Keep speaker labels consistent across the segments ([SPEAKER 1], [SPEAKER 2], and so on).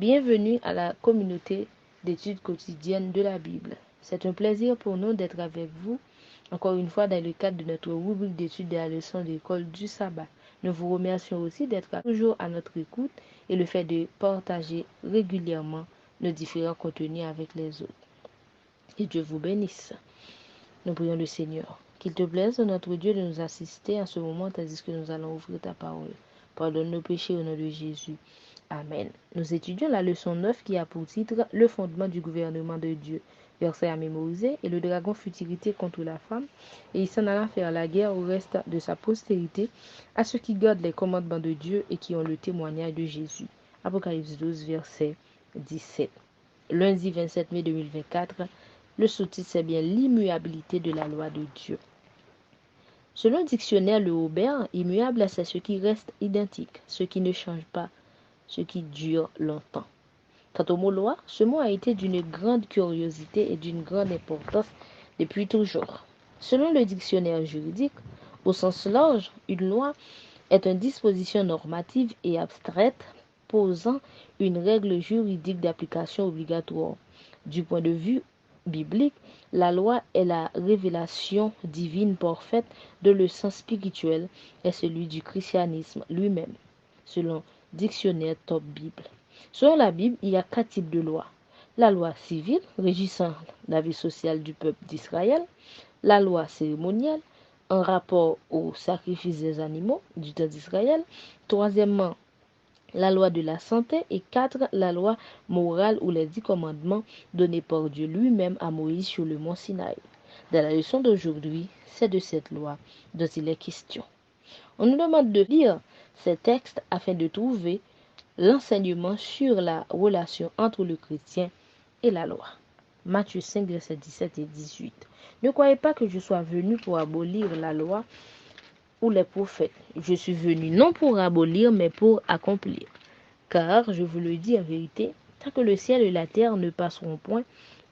[SPEAKER 1] Bienvenue à la communauté d'études quotidiennes de la Bible. C'est un plaisir pour nous d'être avec vous, encore une fois, dans le cadre de notre rubrique d'études de la leçon de l'école du sabbat. Nous vous remercions aussi d'être toujours à notre écoute et le fait de partager régulièrement nos différents contenus avec les autres. Que Dieu vous bénisse. Nous prions le Seigneur. Qu'il te plaise, notre Dieu, de nous assister en ce moment tandis que nous allons ouvrir ta parole. Pardonne nos péchés au nom de Jésus. Amen. Nous étudions la leçon 9 qui a pour titre « Le fondement du gouvernement de Dieu ». Verset à mémoriser. Et le dragon fut irrité contre la femme, et il s'en alla faire la guerre au reste de sa postérité, à ceux qui gardent les commandements de Dieu et qui ont le témoignage de Jésus. Apocalypse 12, verset 17. Lundi 27 mai 2024, le sous-titre c'est bien l'immuabilité de la loi de Dieu. Selon le dictionnaire Le Aubert, immuable, c'est ce qui reste identique, ce qui ne change pas, ce qui dure longtemps. Quant au mot loi, ce mot a été d'une grande curiosité et d'une grande importance depuis toujours. Selon le dictionnaire juridique, au sens large, une loi est une disposition normative et abstraite posant une règle juridique d'application obligatoire. Du point de vue biblique, la loi est la révélation divine parfaite de le sens spirituel et celui du christianisme lui-même, selon Dictionnaire Top Bible. Selon la Bible, il y a 4 types de lois. La loi civile, régissant la vie sociale du peuple d'Israël. La loi cérémonielle, en rapport au sacrifice des animaux du temps d'Israël. Troisièmement, la loi de la santé. Et 4, la loi morale ou les 10 commandements donnés par Dieu lui-même à Moïse sur le mont Sinaï. Dans la leçon d'aujourd'hui, c'est de cette loi dont il est question. On nous demande de lire ces textes afin de trouver l'enseignement sur la relation entre le chrétien et la loi. Matthieu 5, versets 17 et 18. Ne croyez pas que je sois venu pour abolir la loi ou les prophètes. Je suis venu non pour abolir, mais pour accomplir. Car, je vous le dis en vérité, tant que le ciel et la terre ne passeront point,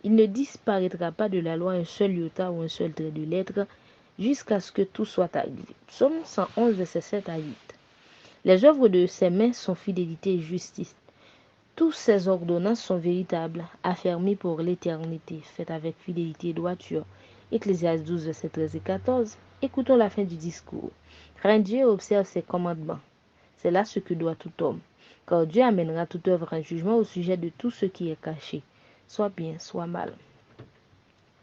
[SPEAKER 1] il ne disparaîtra pas de la loi un seul iota ou un seul trait de lettre, jusqu'à ce que tout soit arrivé. Psaume 111, versets 7 à 8. Les œuvres de ses mains sont fidélité et justice. Tous ses ordonnances sont véritables, affermies pour l'éternité, faites avec fidélité et droiture. Ecclésiaste 12, versets 13 et 14. Écoutons la fin du discours. Crains Dieu et observe ses commandements. C'est là ce que doit tout homme. Car Dieu amènera toute œuvre en jugement au sujet de tout ce qui est caché, soit bien, soit mal.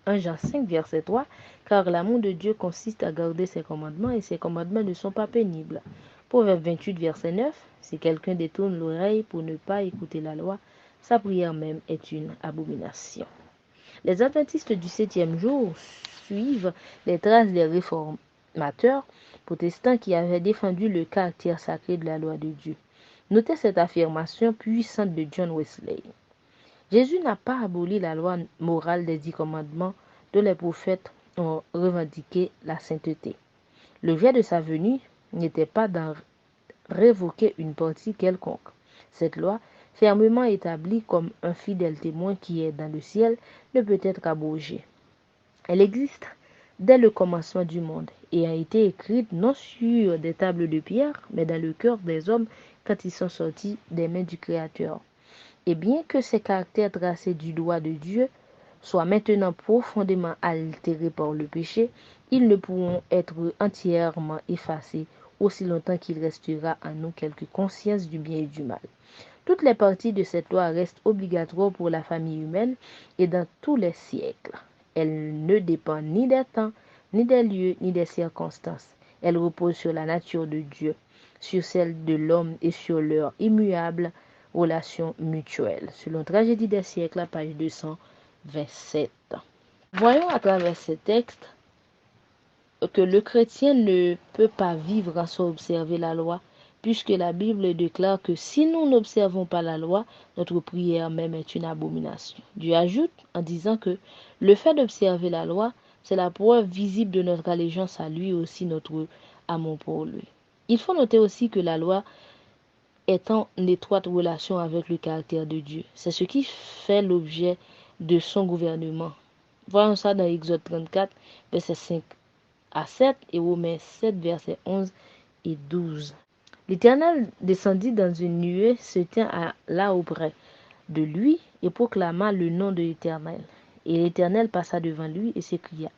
[SPEAKER 1] 1 Jean 5, verset 3. Car l'amour de Dieu consiste à garder ses commandements et ses commandements ne sont pas pénibles. Proverbe 28, verset 9. Si quelqu'un détourne l'oreille pour ne pas écouter la loi, sa prière même est une abomination. Les adventistes du 7e jour suivent les traces des réformateurs protestants qui avaient défendu le caractère sacré de la loi de Dieu. Notez cette affirmation puissante de John Wesley. Jésus n'a pas aboli la loi morale des 10 commandements dont les prophètes ont revendiqué la sainteté. Le but de sa venue n'était pas d'en révoquer une partie quelconque. Cette loi, fermement établie comme un fidèle témoin qui est dans le ciel, ne peut être abrogée. Elle existe dès le commencement du monde et a été écrite non sur des tables de pierre, mais dans le cœur des hommes quand ils sont sortis des mains du Créateur. Et bien que ces caractères tracés du doigt de Dieu soient maintenant profondément altérés par le péché, ils ne pourront être entièrement effacés aussi longtemps qu'il restera en nous quelque conscience du bien et du mal. Toutes les parties de cette loi restent obligatoires pour la famille humaine et dans tous les siècles. Elle ne dépend ni des temps, ni des lieux, ni des circonstances. Elle repose sur la nature de Dieu, sur celle de l'homme et sur leur immuable relation mutuelle. Selon Tragédie des siècles, page 227. Voyons à travers ces textes que le chrétien ne peut pas vivre sans observer la loi, puisque la Bible déclare que si nous n'observons pas la loi, notre prière même est une abomination. Dieu ajoute en disant que le fait d'observer la loi, c'est la preuve visible de notre allégeance à lui et aussi notre amour pour lui. Il faut noter aussi que la loi est en étroite relation avec le caractère de Dieu. C'est ce qui fait l'objet de son gouvernement. Voyons ça dans Exode 34, verset 5 à 7 et Romains 7, versets 11 et 12. L'Éternel descendit dans une nuée, se tint là auprès. de lui et proclama le nom de l'Éternel. Et l'Éternel passa devant lui et s'écria: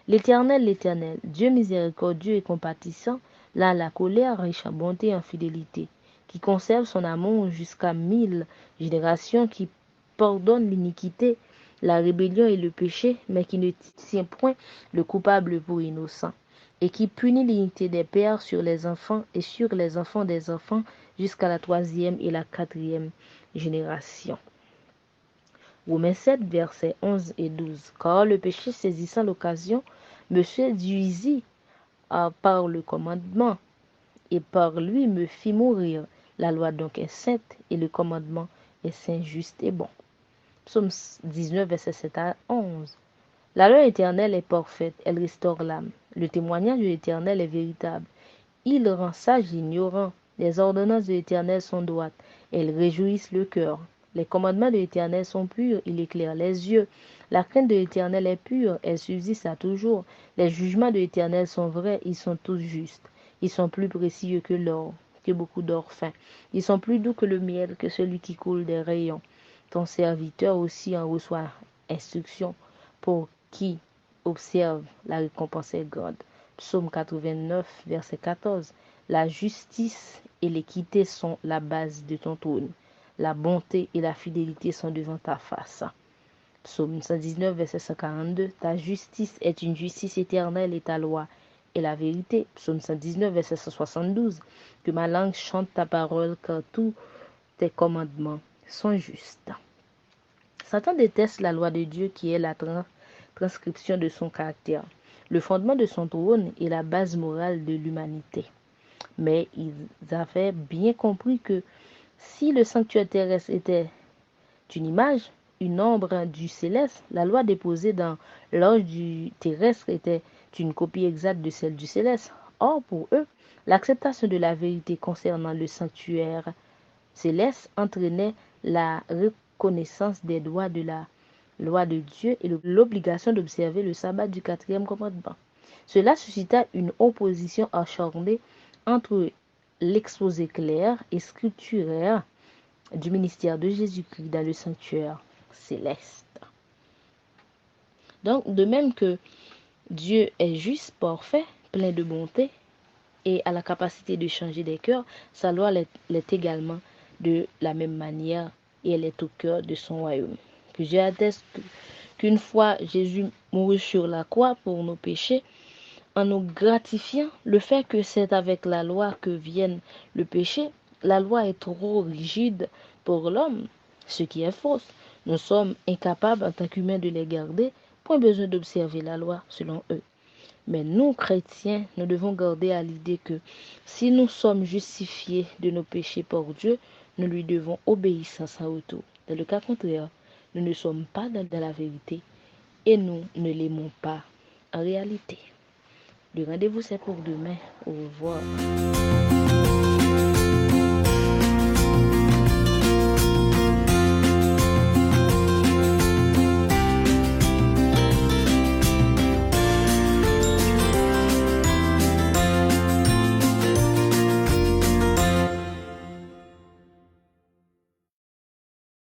[SPEAKER 1] L'Éternel, l'Éternel, Dieu miséricordieux et compatissant, là la colère, riche en bonté et en fidélité, qui conserve son amour jusqu'à 1000 générations, qui pardonne l'iniquité, la rébellion et le péché, mais qui ne tient point le coupable pour innocent, et qui punit l'iniquité des pères sur les enfants et sur les enfants des enfants jusqu'à la 3e et la 4e génération. Romains 7, versets 11 et 12. Car le péché saisissant l'occasion me séduisit par le commandement, et par lui me fit mourir. La loi donc est sainte, et le commandement est saint, juste et bon. Psaume 19, versets 7 à 11. La loi éternelle est parfaite, elle restaure l'âme. Le témoignage de l'Éternel est véritable. Il rend sage l'ignorant. Les ordonnances de l'Éternel sont droites, elles réjouissent le cœur. Les commandements de l'Éternel sont purs, il éclaire les yeux. La crainte de l'Éternel est pure, elle subsiste à toujours. Les jugements de l'Éternel sont vrais, ils sont tous justes. Ils sont plus précieux que l'or, que beaucoup d'or fin. Ils sont plus doux que le miel, que celui qui coule des rayons. Ton serviteur aussi en reçoit instruction. Pour qui observe, la récompense est grande. Psaume 89, verset 14. La justice et l'équité sont la base de ton trône. La bonté et la fidélité sont devant ta face. Psaume 119, verset 142. Ta justice est une justice éternelle et ta loi est la vérité. Psaume 119, verset 172. Que ma langue chante ta parole, car tous tes commandements sont justes. Satan déteste la loi de Dieu qui est la transcription de son caractère, le fondement de son trône et la base morale de l'humanité. Mais ils avaient bien compris que si le sanctuaire terrestre était une image, une ombre du céleste, la loi déposée dans l'ange du terrestre était une copie exacte de celle du céleste. Or, pour eux, l'acceptation de la vérité concernant le sanctuaire céleste entraînait la reconnaissance des droits de la loi de Dieu et l'obligation d'observer le sabbat du 4e commandement. Cela suscita une opposition acharnée entre l'exposé clair et scripturaire du ministère de Jésus-Christ dans le sanctuaire céleste. Donc, de même que Dieu est juste, parfait, plein de bonté et a la capacité de changer des cœurs, sa loi l'est également de la même manière et elle est au cœur de son royaume. Que Dieu atteste qu'une fois Jésus mourut sur la croix pour nos péchés, en nous gratifiant le fait que c'est avec la loi que vienne le péché. La loi est trop rigide pour l'homme, ce qui est fausse. Nous sommes incapables en tant qu'humains de les garder, point besoin d'observer la loi selon eux. Mais nous, chrétiens, nous devons garder à l'idée que si nous sommes justifiés de nos péchés par Dieu, nous lui devons obéissance à retour. Dans le cas contraire, nous ne sommes pas dans la vérité et nous ne l'aimons pas en réalité. Le rendez-vous, c'est pour demain. Au revoir.